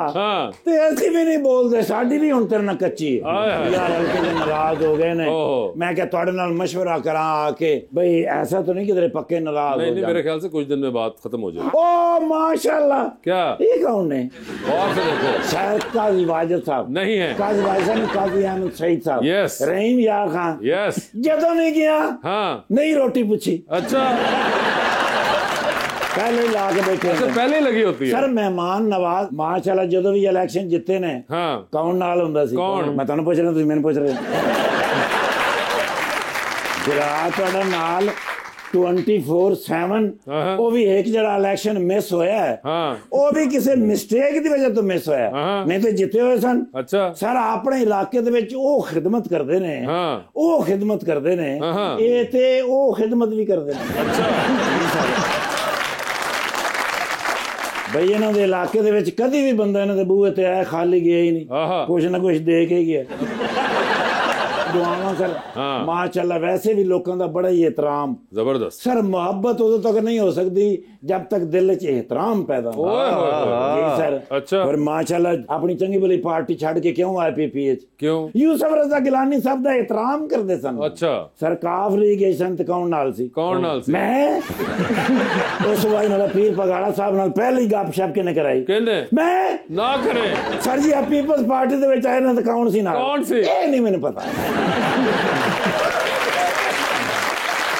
ते ऐसी भी नहीं बोलते, साडी भी हुण तेरे नाल कच्ची यार। हल्के जे नाराज हो गए ने। मैं क्या तुहाडे नाल मशवरा करा आके भाई ऐसा तो नहीं कि तेरे पक्के नाराज हो नहीं, मेरे ख्याल से कुछ दिन में बात खत्म हो जाएगी। ओ माशाल्लाह। क्या ये कौन है? और से देखो, शायद काजी वाजिद साहब नहीं है। काजी वाजिद साहब, काजी अहमद सईद साहब, यस, रहीम यार खान, यस। जदों नहीं गया नहीं रोटी पूछी। अच्छा पहले ही ला के बैठे। अच्छा पहले ही लगी होती है। सर मेहमान नवाज माशाल्लाह ਜਦੋਂ ਵੀ ਇਲੈਕਸ਼ਨ ਜਿੱਤੇ ਨੇ ਕੌਣ ਨਾਲ ਹੁੰਦਾ ਸੀ? ਮੈਂ ਤੁਹਾਨੂੰ ਪੁੱਛ ਰਿਹਾ, ਤੁਸੀਂ ਮੈਨੂੰ ਪੁੱਛ ਰਹੇ। ਜਿਹੜਾ ਤੁਹਾਡਾ ਨਾਲ 24/7 ਉਹ ਵੀ ਇੱਕ ਜਿਹੜਾ ਇਲੈਕਸ਼ਨ ਮਿਸ ਹੋਇਆ ਹੈ ਉਹ ਵੀ ਕਿਸੇ ਮਿਸਟੇਕ ਦੀ ਵਜ੍ਹਾ ਤੋਂ ਮਿਸ ਹੋਇਆ, ਨਹੀਂ ਤੇ ਜਿੱਤੇ ਹੋਏ ਸਨ। ਅੱਛਾ ਸਰ ਆਪਣੇ ਇਲਾਕੇ ਦੇ ਵਿੱਚ ਉਹ ਖਿਦਮਤ ਕਰਦੇ ਨੇ, ਉਹ ਖਿਦਮਤ ਕਰਦੇ ਨੇ, ਇਹ ਤੇ ਉਹ ਖਿਦਮਤ ਵੀ ਕਰਦੇ ਨੇ। ਅੱਛਾ ਬਈ ਇਹਨਾਂ ਦੇ ਇਲਾਕੇ ਦੇ ਵਿੱਚ ਕਦੀ ਵੀ ਬੰਦਾ ਇਹਨਾਂ ਦੇ ਬੂਹੇ ਤੇ ਆਇਆ ਖਾਲੀ ਗਿਆ ਹੀ ਨਹੀਂ, ਕੁਛ ਨਾ ਕੁਛ ਦੇ ਕੇ ਗਿਆ। ਦੁਆਵਾਂ ਕਰ ਮਾਸ਼ਾਅੱਲਾ। ਵੈਸੇ ਵੀ ਲੋਕਾਂ ਦਾ ਬੜਾ ਹੀ ਇਹਤਰਾਮ, ਜ਼ਬਰਦਸਤ। ਸਰ ਮੁਹੱਬਤ ਉਦੋਂ ਤੱਕ ਨਹੀਂ ਹੋ ਸਕਦੀ ਜਬ ਤੱਕ ਦਿਲ 'ਚ ਇਹਤਰਾਮ ਪੈਦਾ ਹੋ। ਜੀ ਸਰ। ਅੱਛਾ ਪਰ ਮਾਸ਼ਾਅੱਲਾ ਆਪਣੀ ਚੰਗੀ ਭਲੀ ਪਾਰਟੀ ਛੱਡ ਕੇ ਕਿਉਂ ਆਏ ਪੀਪੀਏ 'ਚ? ਕਿਉਂ? ਯੂਸਫ ਰਜ਼ਾ ਗਿਲਾਨੀ ਸਾਹਿਬ ਦਾ ਇਹਤਰਾਮ ਕਰਦੇ ਸਨ। ਅੱਛਾ ਸਰ ਕਾਫ ਲੀਗ ਏਸ਼ਨ ਤੇ ਕੌਣ ਨਾਲ ਸੀ? ਕੌਣ ਨਾਲ ਸੀ? ਮੈਂ। ਉਸ ਵਾਰ ਨਾਲ ਪੀਰ ਪਗਾੜਾ ਸਾਹਿਬ ਨਾਲ ਪਹਿਲੀ ਗੱਪਸ਼ਪ ਕਿਨੇ ਕਰਾਈ? ਕਹਿੰਦੇ ਮੈਂ ਨਾ ਕਰੇ। ਸਰ ਜੀ ਆ ਪੀਪਲਸ ਪਾਰਟੀ ਦੇ ਵਿੱਚ ਆਏ ਨਾ ਤਾਂ ਕੌਣ ਸੀ ਨਾਲ? ਕੌਣ ਸੀ? ਇਹ ਨਹੀਂ ਮੈਨੂੰ ਪਤਾ।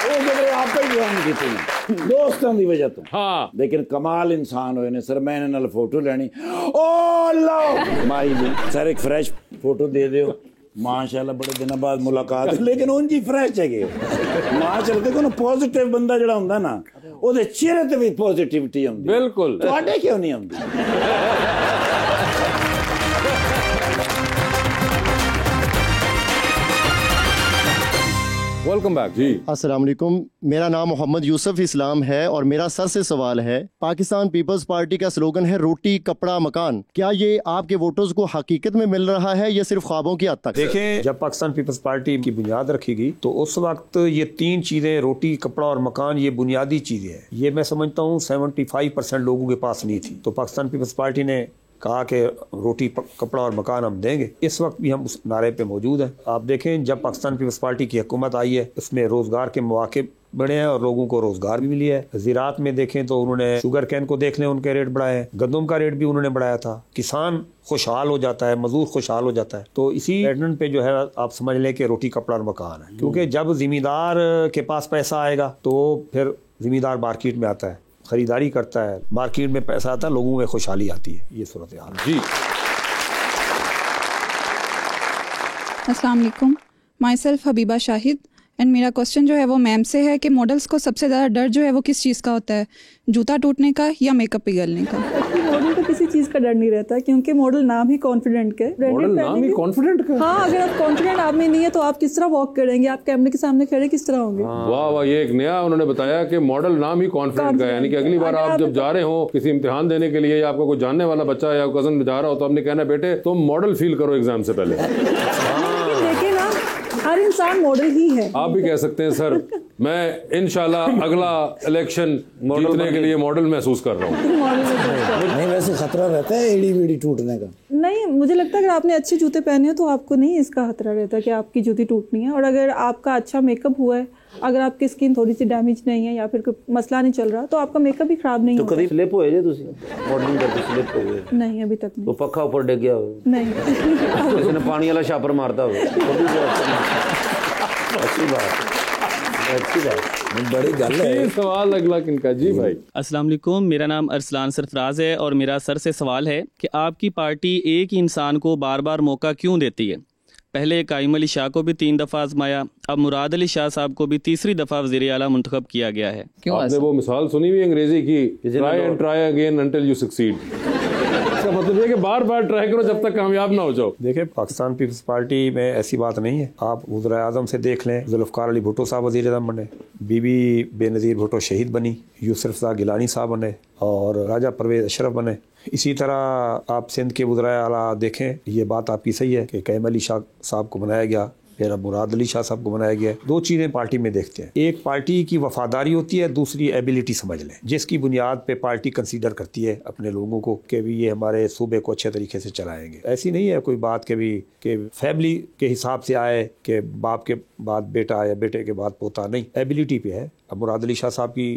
ਉਹ ਜਿਹੜੇ ਆਪੇ ਹੀ ਜੁਆਇਨ ਕੀਤੇ ਦੋਸਤਾਂ ਦੀ ਵਜ੍ਹਾ ਤੋਂ। ਹਾਂ ਲੇਕਿਨ ਕਮਾਲ ਇਨਸਾਨ ਹੋਏ ਨੇ ਸਰ। ਮੈਂ ਇਹਨਾਂ ਨਾਲ ਫੋਟੋ ਲੈਣੀ, ਓ ਲਓ ਮਾਈ ਜੀ ਸਰ ਇੱਕ ਫਰੈਸ਼ ਫੋਟੋ ਦੇ ਦਿਓ। ਮਾਸ਼ਾਅੱਲਾ ਬੜੇ ਦਿਨਾਂ ਬਾਅਦ ਮੁਲਾਕਾਤ, ਲੇਕਿਨ ਉਂਝ ਹੀ ਫਰੈਸ਼ ਹੈਗੇ ਮਾਸ਼ਾਅੱਲਾ। ਦੇਖੋ ਨਾ ਪੋਜ਼ਿਟਿਵ ਬੰਦਾ ਜਿਹੜਾ ਹੁੰਦਾ ਨਾ ਉਹਦੇ ਚਿਹਰੇ ਤੇ ਵੀ ਪੋਜ਼ਿਟਿਵਿਟੀ ਆਉਂਦੀ। ਬਿਲਕੁਲ। ਤੁਹਾਡੇ ਕਿਉਂ ਨਹੀਂ ਆਉਂਦੀ? वेलकम बैक जी। अस्सलाम वालेकुम। मेरा नाम मोहम्मद यूसुफ इस्लाम है और मेरा सर से सवाल है, पाकिस्तान पीपल्स पार्टी का स्लोगन है रोटी कपड़ा मकान, क्या ये आपके वोटर्स को हकीकत में मिल रहा है या सिर्फ ख्वाबों की हद तक? देखें जब पाकिस्तान पीपल्स पार्टी की बुनियाद रखी गई तो उस वक्त ये तीन चीज़ें रोटी कपड़ा और मकान ये बुनियादी चीज़ें हैं। ये मैं समझता हूँ 75% लोगों के पास नहीं थी। तो पाकिस्तान पीपल्स पार्टी ने कहा कि रोटी कपड़ा और मकान हम देंगे। इस वक्त भी हम उस नारे पे मौजूद हैं। आप देखें जब पाकिस्तान पीपल्स पार्टी की हुकूमत आई है इसमें रोज़गार के मौके बढ़े हैं और लोगों को रोज़गार भी मिली है। ज़राअत में देखें तो उन्होंने शुगर कैन को देख लें, उनके रेट बढ़ाए हैं, गंदम का रेट भी उन्होंने बढ़ाया था। किसान खुशहाल हो जाता है, मजदूर खुशहाल हो जाता है। तो इसी पैटर्न पे जो है आप समझ लें कि रोटी कपड़ा और मकान है। क्योंकि जब ज़िम्मेदार के पास पैसा आएगा तो फिर ज़िम्मेदार मार्केट में आता है, खरीदारी करता है, मार्केट में पैसा आता है, लोगों में खुशहाली आती है। ये सूरत हाल जी। अस्सलाम वालेकुम। My self Habiba Shahid and मेरा क्वेश्चन जो है वो मैम से है कि मॉडल्स को सबसे ज़्यादा डर जो है वो किस चीज़ का होता है, जूता टूटने का या मेकअप पिघलने का? मॉडल को किसी चीज़ का डर नहीं रहता क्योंकि मॉडल नाम ही कॉन्फिडेंट का है। मॉडल नाम ही कॉन्फिडेंट का? हाँ, अगर आप कॉन्फिडेंट आप में नहीं है तो आप किस तरह वॉक करेंगे, आप कैमरे के सामने खड़े किस तरह होंगे? वाह वाह, ये एक नया उन्होंने बताया कि मॉडल नाम ही कॉन्फिडेंट का है, यानी कि अगली बार आप जब जा रहे हो किसी इम्तिहान देने के लिए या आपका कोई जानने वाला बच्चा या कजन जा रहा हो तो आपने कहना बेटे तुम मॉडल फील करो एग्जाम से पहले। देखिए ना, हर इंसान मॉडल ही है। आप भी कह सकते हैं सर मैं इंशाल्लाह अगला इलेक्शन जीतने के लिए मॉडल महसूस कर रहा हूँ। नहीं, वैसे खतरा रहता है एड़ी बीड़ी टूटने का? नहीं, मुझे लगता है अगर आपने अच्छे जूते पहने हो तो आपको नहीं इसका खतरा रहता कि आपकी जूती टूटनी है। और अगर आपका अच्छा मेकअप हुआ है, अगर आपकी स्किन थोड़ी सी डैमेज नहीं है या फिर कोई मसला नहीं चल रहा तो आपका मेकअप भी खराब नहीं होगा। तो कभी स्लिप होए जे तुसी मॉडलिंग करके स्लिप हो गए? नहीं, अभी तक नहीं। तो पक्का ऊपर डिग गया हो? नहीं। किसी ने पानी वाला छापर मारता हो? अच्छी बात, अच्छी बात, बड़ी गल है। सवाल अगला किनका? जी भाई। अस्सलाम वालेकुम, मेरा नाम अरसलान सरफराज है और मेरा सर से सवाल है कि आपकी पार्टी एक ही इंसान को बार बार मौका क्यों देती है? पहले काइम अली शाह को भी 3 दफ़ा आजमाया, अब मुराद अली शाह साहब को भी तीसरी दफ़ा वज़ीर आला मुंतखब किया गया है, क्यों? आपने वो मिसाल सुनी हुई अंग्रेजी की, try and try again until you succeed. इसका मतलब ये कि बार बार ट्राई करो जब तक कामयाब ना हो जाओ। देखिए, पाकिस्तान पीपल्स पार्टी में ऐसी बात नहीं है। आप वज़ीर आज़म से देख लें, जुल्फ़िकार अली भुट्टो साहब वज़ीर आज़म बने, बीबी बेनज़ीर भुट्टो शहीद बनी, यूसुफ शाह गिलानी साहब बने और राजा परवेज़ अशरफ बने। इसी तरह आप सिंध के वज़ीर आला देखें, ये बात आपकी सही है कि काइम अली शाह साहब को बनाया गया, फिर अब मुराद अली शाह साहब को बनाया गया। 2 चीज़ें पार्टी में देखते हैं, एक पार्टी की वफादारी होती है, दूसरी एबिलिटी समझ लें, जिसकी बुनियाद पे पार्टी कंसीडर करती है अपने लोगों को कि भी ये हमारे सूबे को अच्छे तरीके से चलाएंगे। ऐसी नहीं है कोई बात के भी कि फैमिली के हिसाब से आए कि बाप के बाद बेटा या बेटे के बाद पोता, नहीं, एबिलिटी पे है। अब मुराद अली शाह साहब की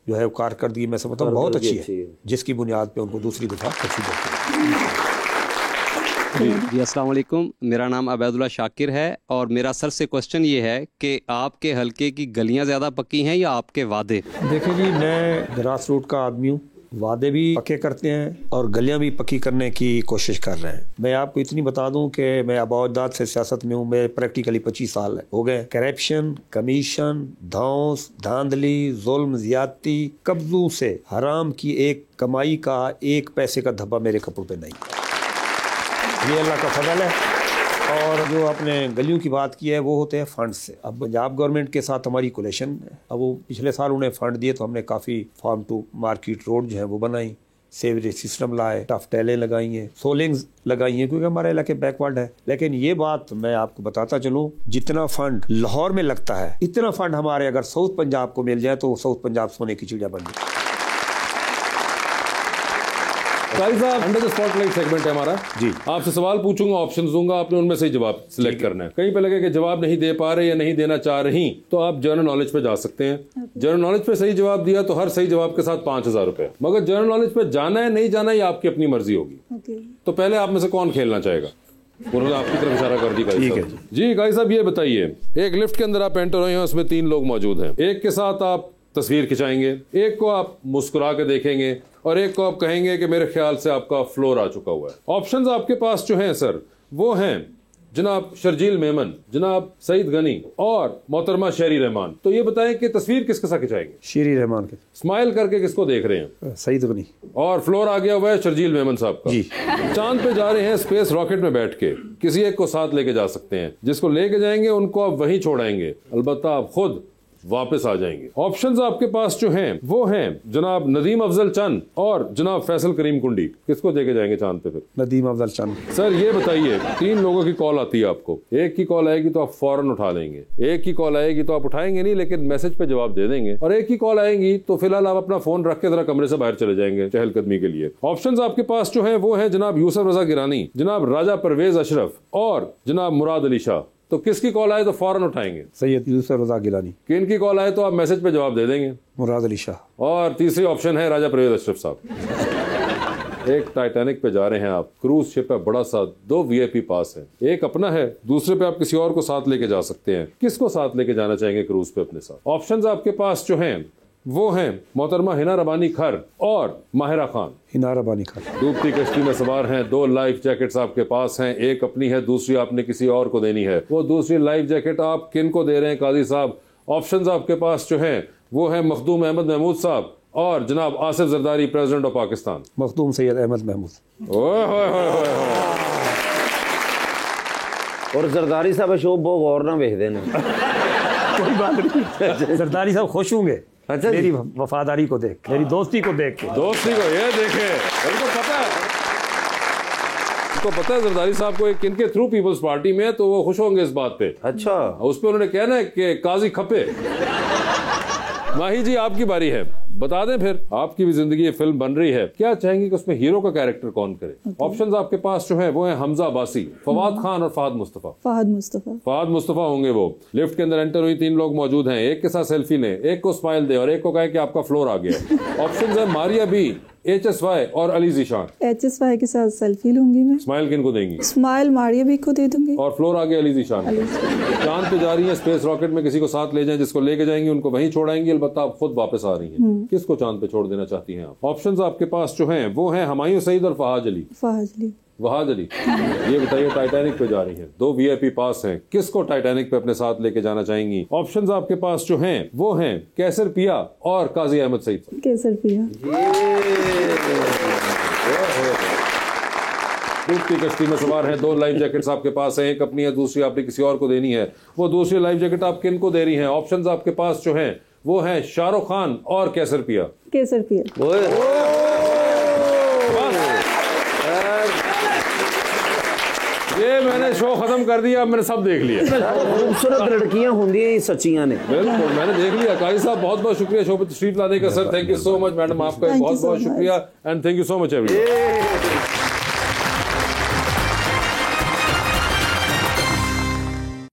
जो है कारकर्दगी मैं समझता हूँ बहुत अच्छी है, जिसकी बुनियाद पे उनको दूसरी दफ़ा कंसीडर किया। जी अस्सलाम वालेकुम, मेरा नाम अबैदुल्ला शाकिर है और मेरा सर से क्वेश्चन ये है कि आपके हलके की गलियां ज़्यादा पक्की हैं या आपके वादे? देखिए जी, मैं ग्रास रूट का आदमी हूँ, वादे भी पक्के करते हैं और गलियां भी पक्की करने की कोशिश कर रहे हैं। मैं आपको इतनी बता दूं कि मैं आबादात से सियासत में हूँ, मैं प्रैक्टिकली 25 साल हो गए। करप्शन, कमीशन, धौंस, धांधली, जुल्म, ज्यादती, कब्जों से हराम की एक कमाई का 1 पैसे का धब्बा मेरे कपड़ों पे नहीं। ये अल्लाह का फजल है। और जो आपने गलियों की बात की है वो होते हैं फंड से। अब पंजाब गवर्नमेंट के साथ हमारी कोलेशन है, अब वो पिछले साल उन्हें फंड दिए तो हमने काफ़ी फार्म टू मार्केट रोड जो है वो बनाई, सेवरेज सिस्टम लाए, टफ टैलें लगाई हैं, सोलिंग्स लगाई हैं, क्योंकि हमारा इलाके बैकवर्ड है। लेकिन ये बात मैं आपको बताता चलूँ, जितना फंड लाहौर में लगता है इतना फंड हमारे अगर साउथ पंजाब को मिल जाए तो साउथ पंजाब सोने की चिड़िया बन जाए। साहब, अंडर द स्पॉटलाइट सेगमेंट है हमारा जी। आपसे सवाल पूछूंगा, ऑप्शन दूंगा, आपने उनमें से ही जवाब सिलेक्ट करना है। कहीं पे लगे कि जवाब नहीं दे पा रहे या नहीं देना चाह रही तो आप जनरल नॉलेज पे जा सकते हैं। जनरल नॉलेज पे सही जवाब दिया तो हर सही जवाब के साथ 5000 रुपए, मगर जनरल नॉलेज पे जाना है नहीं जाना ये आपकी अपनी मर्जी होगी। तो पहले आप में से कौन खेलना चाहेगा? उन्होंने आपकी तरफ इशारा कर दी। ठीक है जी। गाई साहब ये बताइए, एक लिफ्ट के अंदर आप एंटर हुए हैं, उसमें 3 लोग मौजूद हैं। एक के साथ आप तस्वीर खिंचाएंगे, एक को आप मुस्कुरा के देखेंगे और एक को आप कहेंगे कि मेरे ख्याल से आपका फ्लोर आ चुका हुआ है। ऑप्शंस आपके पास जो हैं सर वो हैं जनाब शर्जील मेमन, जनाब सईद गनी और मोहतरमा शेरी रहमान। तो ये बताएं कि तस्वीर किसके साथ खिंचाएंगे? शेरी रहमान के। स्माइल करके किसको देख रहे हैं? सईद गनी। और फ्लोर आ गया हुआ है शर्जील मेमन साहब का जी। चांद पे जा रहे हैं स्पेस रॉकेट में बैठ के, किसी एक को साथ लेके जा सकते हैं। जिसको लेके जाएंगे उनको आप वहीं छोड़ाएंगे, अलबत्ता आप खुद वापस आ जाएंगे। ऑप्शंस आपके पास जो हैं वो हैं जनाब नदीम अफजल चंद और जनाब फैसल करीम कुंडी। किसको देके जाएंगे चांद पे फिर? नदीम अफजल चंद। सर ये बताइए, 3 लोगों की कॉल आती है आपको, एक की कॉल आएगी तो आप फौरन उठा लेंगे, एक की कॉल आएगी तो आप उठाएंगे नहीं लेकिन मैसेज पे जवाब दे देंगे, और एक की कॉल आएगी तो फिलहाल आप अपना फोन रख के जरा कमरे से बाहर चले जाएंगे चहलकदमी के लिए। ऑप्शंस आपके पास जो है वो है जनाब यूसुफ रजा गिलानी, जनाब राजा परवेज अशरफ और जनाब मुराद अली शाह। तो किसकी कॉल आए तो फौरन उठाएंगे? सैयद यूसुफ रजा गिलानी। किन की कॉल आए तो आप मैसेज पे जवाब दे देंगे? मुराद अली शाह। और तीसरी ऑप्शन है राजा परवेज अशरफ साहब। एक टाइटैनिक पे जा रहे हैं आप, क्रूज शिप है बड़ा सा, 2 VIP पास है, एक अपना है, दूसरे पे आप किसी और को साथ लेके जा सकते हैं। किसको साथ लेके जाना चाहेंगे क्रूज पे अपने साथ? ऑप्शंस आपके पास जो हैं वो हैं मोहतरमा हिना रबानी खर और माहिरा खान। हिना रबानी खर डूबती कश्ती में सवार हैं, 2 लाइफ जैकेट्स आपके पास हैं, एक अपनी है, दूसरी आपने किसी और को देनी है। वो दूसरी लाइफ जैकेट आप किन को दे रहे हैं काजी साहब? ऑप्शंस आपके पास जो हैं वो है मखदूम अहमद महमूद साहब और जनाब आसिफ जरदारी, प्रेसिडेंट ऑफ पाकिस्तान। मखदूम सैयद अहमद महमूद। ओए होए होए होए। और जरदारी साहब शो बहुत गौर ना वेखते हैं। कोई बात नहीं, जरदारी साहब खुश होंगे अच्छा मेरी वफादारी को देख, मेरी दोस्ती को देख के। दोस्ती को ये देखे, उनको पता है, उसको पता है जरदारी साहब को किनके थ्रू पीपल्स पार्टी में, तो वो खुश होंगे इस बात पे। अच्छा, उस पे उन्होंने कहना है कि काजी खपे। माही जी आपकी बारी है, बता दें फिर, आपकी भी जिंदगी ये फिल्म बन रही है, क्या चाहेंगे कि उसमें हीरो का कैरेक्टर कौन करे? ऑप्शंस आपके पास जो है वो है हमजा अब्बासी, फवाद खान और फहद मुस्तफा। फहद मुस्तफा होंगे वो। लिफ्ट के अंदर एंटर हुई, 3 लोग मौजूद हैं, एक के साथ सेल्फी लें, एक को स्माइल दे और एक को कहे कि आपका फ्लोर आ गया। ऑप्शंस है मारिया बी, HSY और अली ज़ीशान। HSY के साथ सेल्फी लूंगी मैं। स्माइल किन को देंगी? स्माइल मारिया बी को दे दूंगी। और फ्लोर आगे अली ज़ीशान। चांद पे जा रही है, स्पेस रॉकेट में किसी को साथ ले जाएं, जिसको लेके जाएंगी उनको वहीं छोड़ाएंगी, अलबत्ता आप खुद वापस आ रही हैं। किसको चांद पे छोड़ देना चाहती हैं आप? ऑप्शंस आपके पास जो हैं वो हैं हुमायूं सईद और फहाद अली। वहाद अली, ये बताइए टाइटैनिक पे जा रही हैं, 2 VIP पास हैं, किसको टाइटैनिक पे अपने साथ लेके जाना चाहेंगी? ऑप्शंस आपके पास जो हैं वो हैं कैसर पिया और काजी अहमद सईद। कैसर पिया। डूबती कश्ती में सवार हैं, 2 लाइफ जैकेट्स आपके पास हैं, एक अपनी है, दूसरी आपने किसी और को देनी है। वो दूसरी लाइफ जैकेट आप किन को दे रही हैं? ऑप्शंस आपके पास जो हैं वो हैं शाहरुख खान और कैसर पिया। कैसर पिया। ये मैंने शो खत्म कर दिया, मैंने सब देख लिया। खूबसूरत लड़कियां होंगी सच्चियां ने। बिल्कुल मैंने देख लिया। काजी साहब बहुत बहुत शुक्रिया शो पे तशरीफ लाने का। Sir thank you so much. Madam आपका बहुत बहुत शुक्रिया and thank you so much everyone.